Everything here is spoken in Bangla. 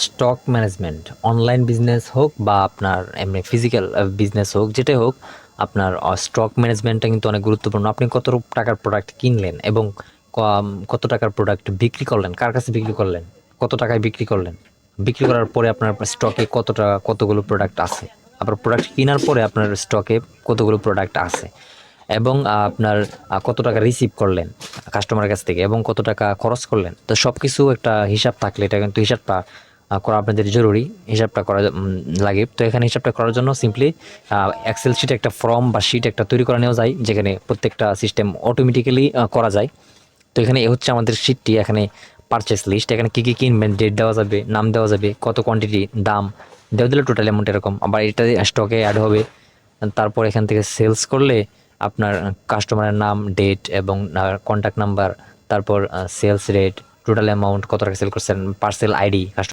স্টক ম্যানেজমেন্ট অনলাইন বিজনেস হোক বা আপনার এমনি ফিজিক্যাল বিজনেস হোক, যেটাই হোক, আপনার স্টক ম্যানেজমেন্টটা কিন্তু অনেক গুরুত্বপূর্ণ। আপনি কত টাকার প্রোডাক্ট কিনলেন এবং কত টাকার প্রোডাক্ট বিক্রি করলেন, কার কাছে বিক্রি করলেন, কত টাকায় বিক্রি করলেন, বিক্রি করার পরে আপনার স্টকে কতগুলো প্রোডাক্ট আছে, আবার প্রোডাক্ট কেনার পরে আপনার স্টকে কতগুলো প্রোডাক্ট আছে, এবং আপনার কত টাকা রিসিভ করলেন কাস্টমারের কাছ থেকে এবং কত টাকা খরচ করলেন। তো সবকিছু একটা হিসাব থাকলে এটা কিন্তু হিসাবটা করা আপনাদের জরুরি, হিসাবটা করা লাগে। তো এখানে হিসাবটা করার জন্য সিম্পলি এক্সেল শিটে একটা ফর্ম বা শিট একটা তৈরি করে নেওয়া যায়, যেখানে প্রত্যেকটা সিস্টেম অটোমেটিক্যালি করা যায়। তো এখানে এ হচ্ছে আমাদের শিটটি। এখানে পারচেস লিস্ট, এখানে কী কী কিনবেন ডেট দেওয়া যাবে, নাম দেওয়া যাবে, কত কোয়ান্টিটি, দাম দেওয়া দিলে টোটাল অ্যামাউন্ট এরকম, আবার এটা স্টকে অ্যাড হবে। তারপর এখান থেকে সেলস করলে আপনার কাস্টমারের নাম, ডেট এবং কন্ট্যাক্ট নাম্বার, তারপর সেলস রেট, টোটাল অ্যামাউন্ট, কত টাকা সেল করছেন, পার্সেল আইডি,